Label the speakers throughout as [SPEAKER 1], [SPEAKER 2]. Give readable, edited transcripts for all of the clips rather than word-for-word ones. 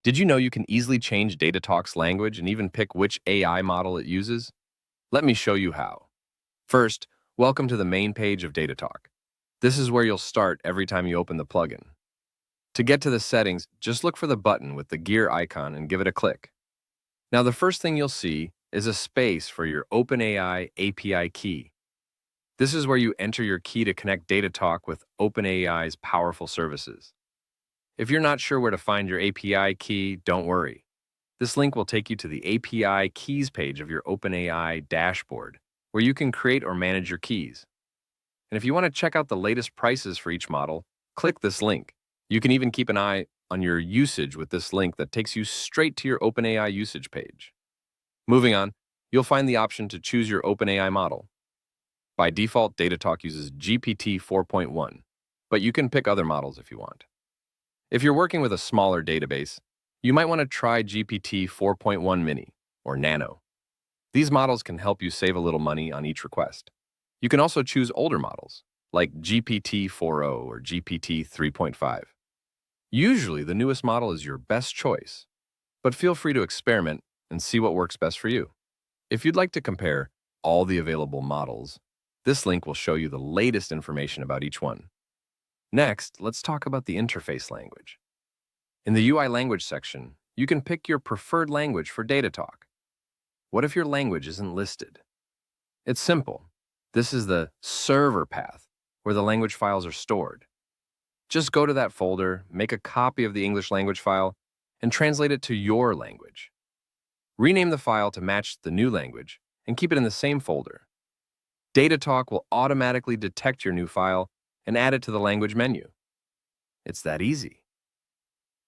[SPEAKER 1] Did you know you can easily change DataTalk's language and even pick which AI model it uses? Let me show you how. First, welcome to the main page of DataTalk. This is where you'll start every time you open the plugin. To get to the settings, just look for the button with the gear icon and give it a click. Now, the first thing you'll see is a space for your OpenAI API key. This is where you enter your key to connect DataTalk with OpenAI's powerful services. If you're not sure where to find your API key, don't worry. This link will take you to the API keys page of your OpenAI dashboard, where you can create or manage your keys. And if you want to check out the latest prices for each model, click this link. You can even keep an eye on your usage with this link that takes you straight to your OpenAI usage page. Moving on, you'll find the option to choose your OpenAI model. By default, DataTalk uses GPT 4.1, but you can pick other models if you want. If you're working with a smaller database, you might want to try GPT 4.1 Mini or Nano. These models can help you save a little money on each request. You can also choose older models, like GPT 4.0 or GPT 3.5. Usually, the newest model is your best choice, but feel free to experiment and see what works best for you. If you'd like to compare all the available models, this link will show you the latest information about each one. Next, let's talk about the interface language. In the UI language section, you can pick your preferred language for DataTalk. What if your language isn't listed? It's simple. This is the server path where the language files are stored. Just go to that folder, make a copy of the English language file, and translate it to your language. Rename the file to match the new language and keep it in the same folder. DataTalk will automatically detect your new file and add it to the language menu. It's that easy.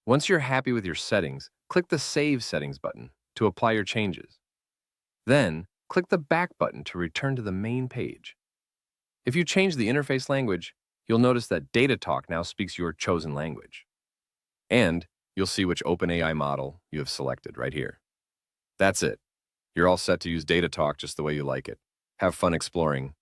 [SPEAKER 1] Once you're happy with your settings, click the Save Settings button to apply your changes. Then, click the Back button to return to the main page. If you change the interface language, you'll notice that DataTalk now speaks your chosen language. And you'll see which OpenAI model you have selected right here. That's it. You're all set to use DataTalk just the way you like it. Have fun exploring